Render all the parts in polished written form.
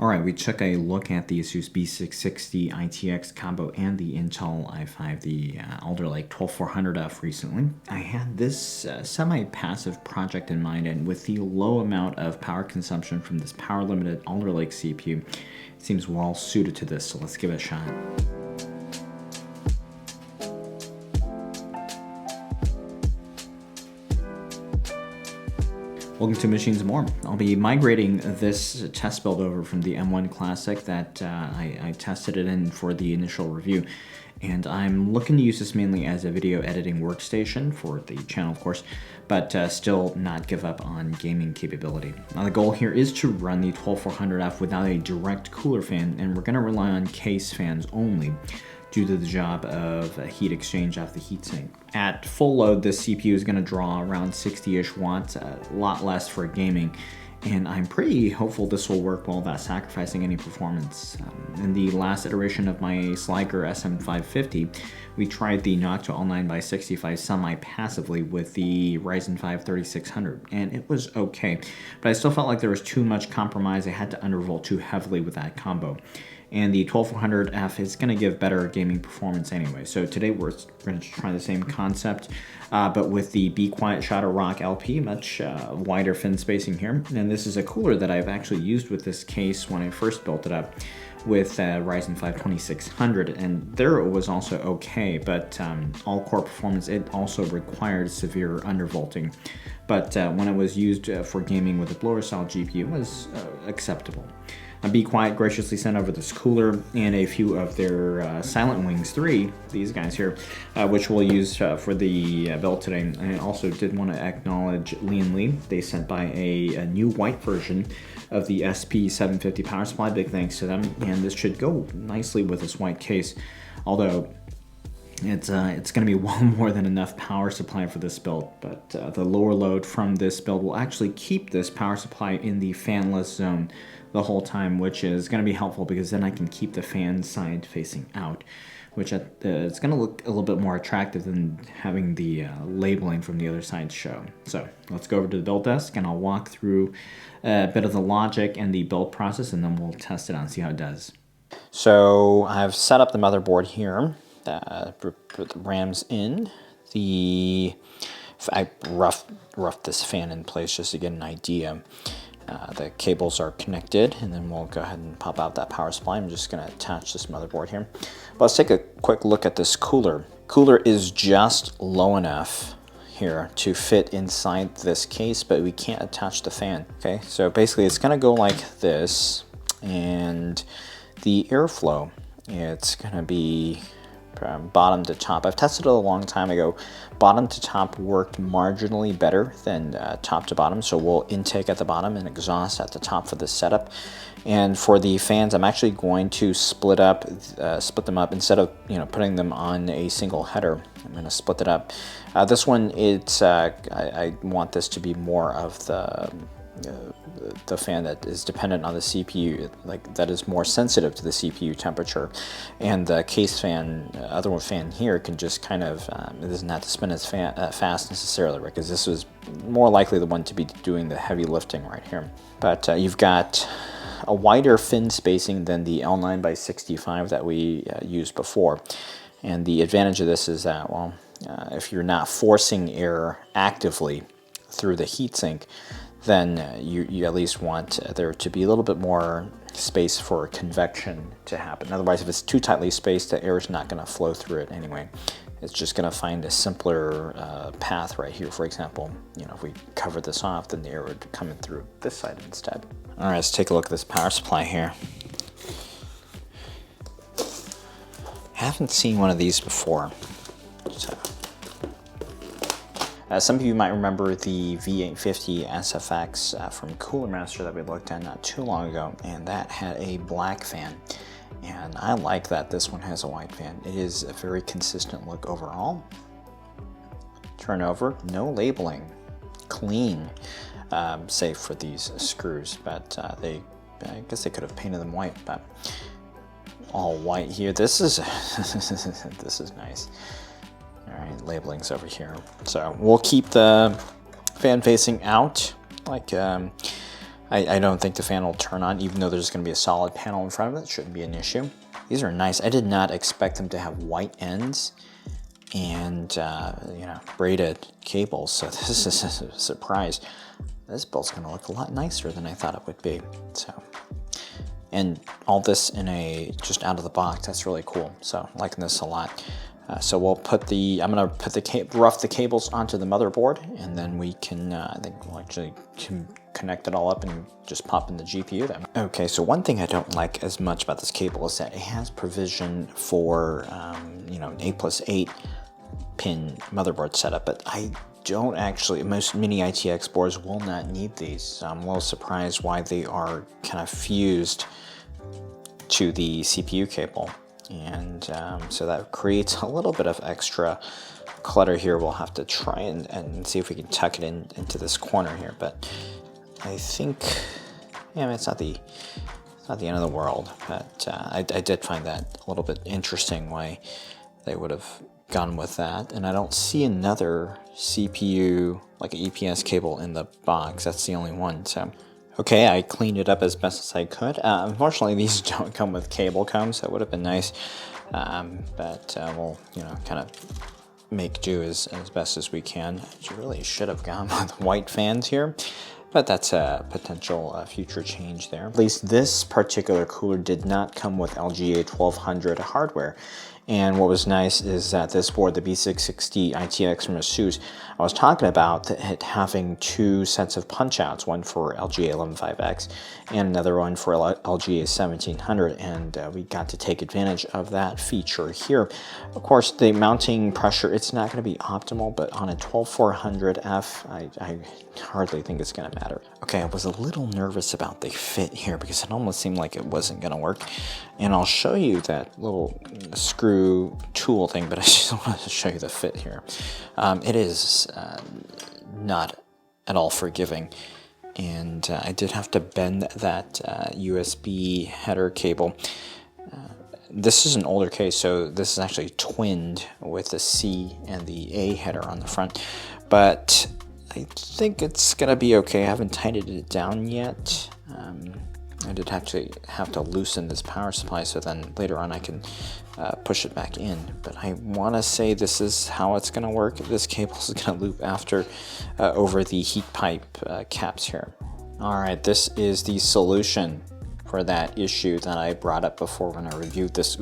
Alright, we took a look at the ASUS B660 ITX combo and the Intel i5, the Alder Lake 12400F recently. I had this semi-passive project in mind, and with the low amount of power consumption from this power-limited Alder Lake CPU, it seems well suited to this, so let's give it a shot. Welcome to Machines and More. I'll be migrating this test build over from the M1 Classic that I tested it in for the initial review. And I'm looking to use this mainly as a video editing workstation for the channel, of course, but still not give up on gaming capability. Now the goal here is to run the 12400F without a direct cooler fan, and we're going to rely on case fans only, due to the job of a heat exchange off the heatsink. At full load, this CPU is going to draw around 60-ish watts, a lot less for gaming, and I'm pretty hopeful this will work well without sacrificing any performance. In the last iteration of my Sliger SM550, we tried the Noctua All9x65 semi-passively with the Ryzen 5 3600, and it was okay, but I still felt like there was too much compromise. I had to undervolt too heavily with that combo. And the 12400F is going to give better gaming performance anyway. So today we're going to try the same concept, but with the Be Quiet Shadow Rock LP, much wider fin spacing here. And this is a cooler that I've actually used with this case when I first built it up with Ryzen 5 2600, and there it was also okay, but all-core performance, it also required severe undervolting. But when it was used for gaming with a blower-style GPU, it was acceptable. Be Quiet graciously sent over this cooler and a few of their Silent Wings 3, these guys here, which we'll use for the build today. And I also did want to acknowledge Lian Li. They sent by a new white version of the SP750 power supply. Big thanks to them, and this should go nicely with this white case, although it's going to be well more than enough power supply for this build, but the lower load from this build will actually keep this power supply in the fanless zone the whole time, which is going to be helpful because then I can keep the fan side facing out, which it's going to look a little bit more attractive than having the labeling from the other side show. So let's go over to the build desk and I'll walk through a bit of the logic and the build process, and then we'll test it out and see how it does. So I've set up the motherboard here. Put the RAMs in. I roughed this fan in place just to get an idea. The cables are connected, and then we'll go ahead and pop out that power supply. I'm just going to attach this motherboard here. But let's take a quick look at this cooler. Cooler is just low enough here to fit inside this case, but we can't attach the fan. Okay, so basically it's going to go like this, and the airflow, it's going to be from bottom to top. I've tested it a long time ago. Bottom to top worked marginally better than top to bottom, so we'll intake at the bottom and exhaust at the top for this setup. And for the fans, I'm actually going to split them up instead of putting them on a single header. I'm going to split it up. This one, it's I want this to be more of the fan that is dependent on the CPU, like that is more sensitive to the CPU temperature, and the case fan, other one fan here, can just kind of it doesn't have to spin as fast necessarily, right? Because this was more likely the one to be doing the heavy lifting right here. But you've got a wider fin spacing than the L9x65 that we used before, and the advantage of this is that, well, if you're not forcing air actively through the heatsink, then you at least want there to be a little bit more space for convection to happen. Otherwise, if it's too tightly spaced, the air is not going to flow through it anyway. It's just going to find a simpler path right here. For example, if we cover this off, then the air would come in through this side instead. All right, let's take a look at this power supply here. Haven't seen one of these before. So, some of you might remember the V850 SFX from Cooler Master that we looked at not too long ago, and that had a black fan. And I like that this one has a white fan. It is a very consistent look overall. Turn over, no labeling, clean, save for these screws, but I guess they could have painted them white, but all white here. This is this is nice. All right, labeling's over here. So we'll keep the fan facing out, like I don't think the fan will turn on, even though there's going to be a solid panel in front of it. It shouldn't be an issue. These are nice. I did not expect them to have white ends and, you know, braided cables, so this is a surprise. This build's going to look a lot nicer than I thought it would be. So, and all this in a just out of the box. That's really cool. So, liking this a lot. So we'll put the, I'm going to put the rough the cables onto the motherboard, and then we can, I think we'll actually connect it all up and just pop in the GPU then. Okay, so one thing I don't like as much about this cable is that it has provision for, you know, an 8+8 pin motherboard setup, but I don't actually, most mini-itx boards will not need these. So I'm a little surprised why they are kind of fused to the CPU cable. And so that creates a little bit of extra clutter here. We'll have to try and see if we can tuck it into this corner here, but I think, yeah, it's not the end of the world, but I did find that a little bit interesting why they would have gone with that. And I don't see another CPU, like an EPS cable in the box. That's the only one, so. Okay, I cleaned it up as best as I could. Unfortunately, these don't come with cable combs. That would have been nice, but we'll, you know, kind of make do as best as we can. I really should have gone with white fans here, but that's a potential future change there. At least this particular cooler did not come with LGA 1200 hardware. And what was nice is that this board, the B660 ITX from ASUS, I was talking about it having two sets of punch outs, one for LGA 115X and another one for LGA 1700, and we got to take advantage of that feature here. Of course, the mounting pressure, it's not going to be optimal, but on a 12400F, I hardly think it's going to matter. Okay, I was a little nervous about the fit here because it almost seemed like it wasn't going to work, and I'll show you that little screw tool thing, but I just wanted to show you the fit here. It is not at all forgiving, and I did have to bend that USB header cable. This is an older case, so this is actually twinned with the C and the A header on the front, but I think it's gonna be okay. I haven't tightened it down yet. I did actually have to loosen this power supply, so then later on I can push it back in. But I want to say this is how it's going to work. This cable is going to loop after over the heat pipe caps here. All right, this is the solution for that issue that I brought up before when I reviewed this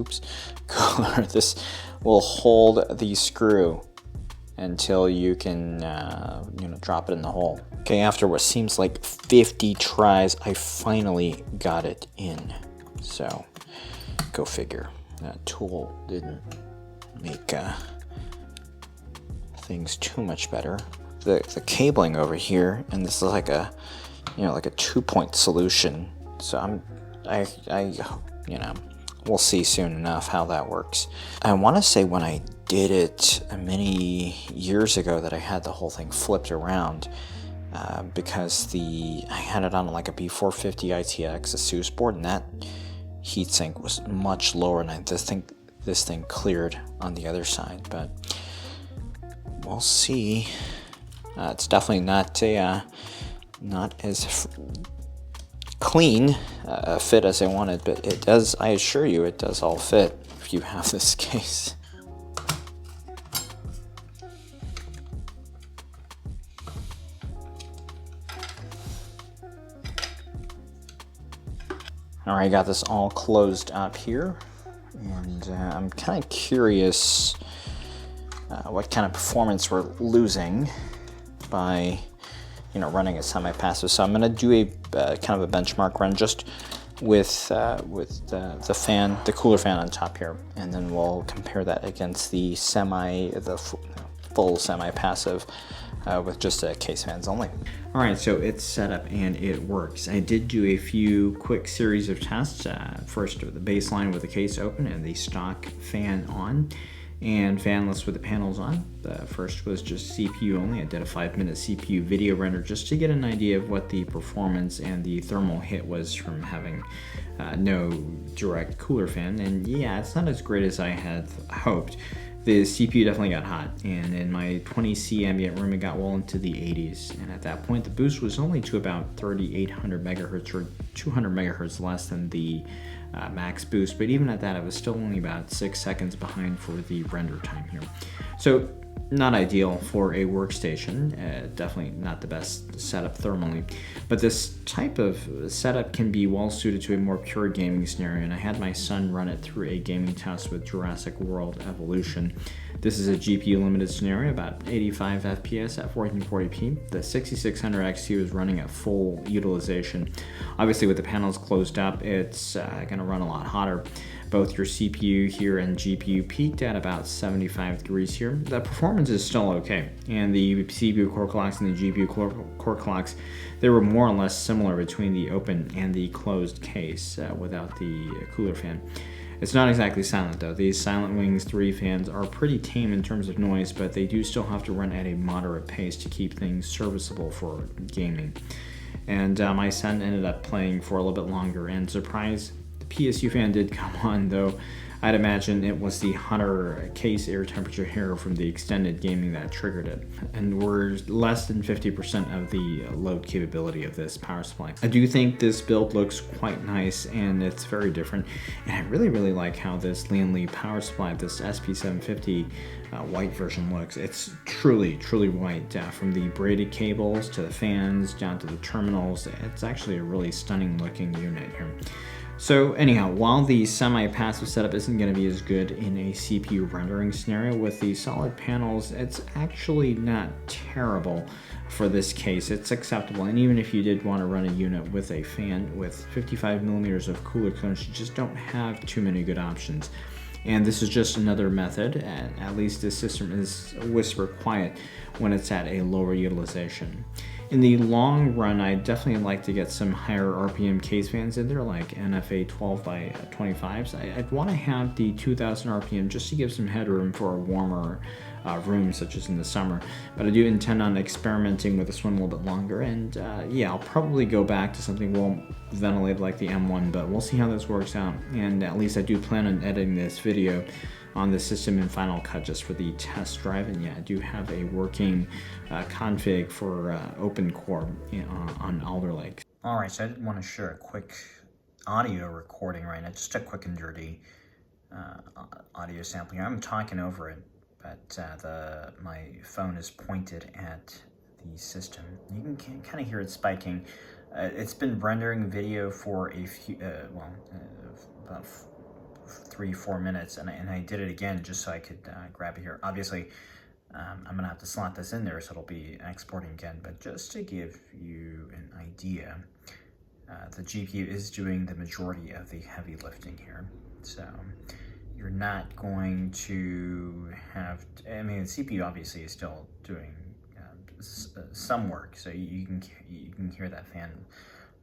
cooler. This will hold the screw until you can you know, drop it in the hole. Okay, after what seems like 50 tries, I finally got it in. So, go figure. That tool didn't make things too much better. The cabling over here, and this is like a, you know, like a 2-point solution. So I you know, we'll see soon enough how that works. I want to say when I did it many years ago that I had the whole thing flipped around because I had it on like a B450 ITX ASUS board, and that heatsink was much lower, and this thing cleared on the other side, but we'll see. It's definitely not as clean a fit as I wanted, but it does, I assure you, it does all fit if you have this case. All right, got this all closed up here, and I'm kind of curious what kind of performance we're losing by, you know, running a semi-passive. So I'm going to do a kind of a benchmark run just with the fan, the cooler fan on top here, and then we'll compare that against the full semi-passive with just case fans only. All right, so it's set up and it works. I did do a few quick series of tests. First, the baseline with the case open and the stock fan on, and fanless with the panels on. The first was just CPU only. I did a 5-minute CPU video render just to get an idea of what the performance and the thermal hit was from having no direct cooler fan. And yeah, it's not as great as I had hoped. the CPU definitely got hot, and in my 20C ambient room it got well into the 80s, and at that point the boost was only to about 3800 megahertz or 200 megahertz less than the max boost, but even at that it was still only about 6 seconds behind for the render time here. So not ideal for a workstation, definitely not the best setup thermally, but this type of setup can be well suited to a more pure gaming scenario, and I had my son run it through a gaming test with Jurassic World Evolution. This is a GPU limited scenario, about 85 FPS at 1440p. The 6600 XT was running at full utilization. Obviously with the panels closed up, it's going to run a lot hotter. Both your CPU here and GPU peaked at about 75 degrees here. The performance is still okay, and the CPU core clocks and the GPU core clocks, they were more or less similar between the open and the closed case without the cooler fan. It's not exactly silent though. These Silent Wings 3 fans are pretty tame in terms of noise, but they do still have to run at a moderate pace to keep things serviceable for gaming. And my son ended up playing for a little bit longer, and surprise, PSU fan did come on, though I'd imagine it was the hotter case air temperature here from the extended gaming that triggered it. And we're less than 50% of the load capability of this power supply. I do think this build looks quite nice, and it's very different. And I really like how this Lian Li power supply, this SP750 white version looks. It's truly white, from the braided cables to the fans down to the terminals. It's actually a really stunning looking unit here. So anyhow, while the semi-passive setup isn't going to be as good in a CPU rendering scenario, with the solid panels, it's actually not terrible for this case. It's acceptable, and even if you did want to run a unit with a fan with 55 millimeters of cooler clearance, you just don't have too many good options. And this is just another method, and at least this system is whisper quiet when it's at a lower utilization. In the long run, I definitely like to get some higher RPM case fans in there, like NFA 12x25s. I'd want to have the 2000 RPM just to give some headroom for a warmer room, such as in the summer. But I do intend on experimenting with this one a little bit longer, and yeah, I'll probably go back to something well ventilated like the M1, but we'll see how this works out. And at least I do plan on editing this video on the system in Final Cut just for the test drive, and yeah, I do have a working config for open core on Alder Lake. Alright, so I did want to share a quick audio recording right now, just a quick and dirty audio sampling. I'm talking over it, but my phone is pointed at the system. You can kind of hear it spiking. It's been rendering video for a few, about 3-4 minutes, and I did it again just so I could grab it here. Obviously, I'm gonna have to slot this in there, so it'll be exporting again, but just to give you an idea, the GPU is doing the majority of the heavy lifting here. So you're not going to have, I mean, the CPU obviously is still doing some work, so you can hear that fan,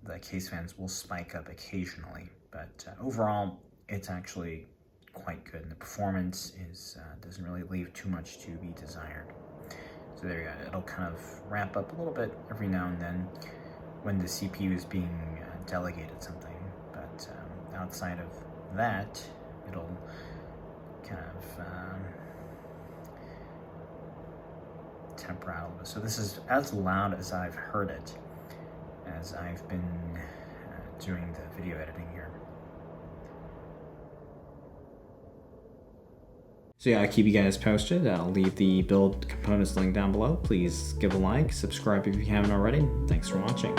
the case fans will spike up occasionally, but overall, it's actually quite good, and the performance is doesn't really leave too much to be desired. So there you go. It'll kind of ramp up a little bit every now and then when the CPU is being delegated something, but outside of that, it'll kind of temper out a little bit. So this is as loud as I've heard it as I've been doing the video editing here. So yeah, I'll keep you guys posted. I'll leave the build components link down below. Please give a like, subscribe if you haven't already. Thanks for watching.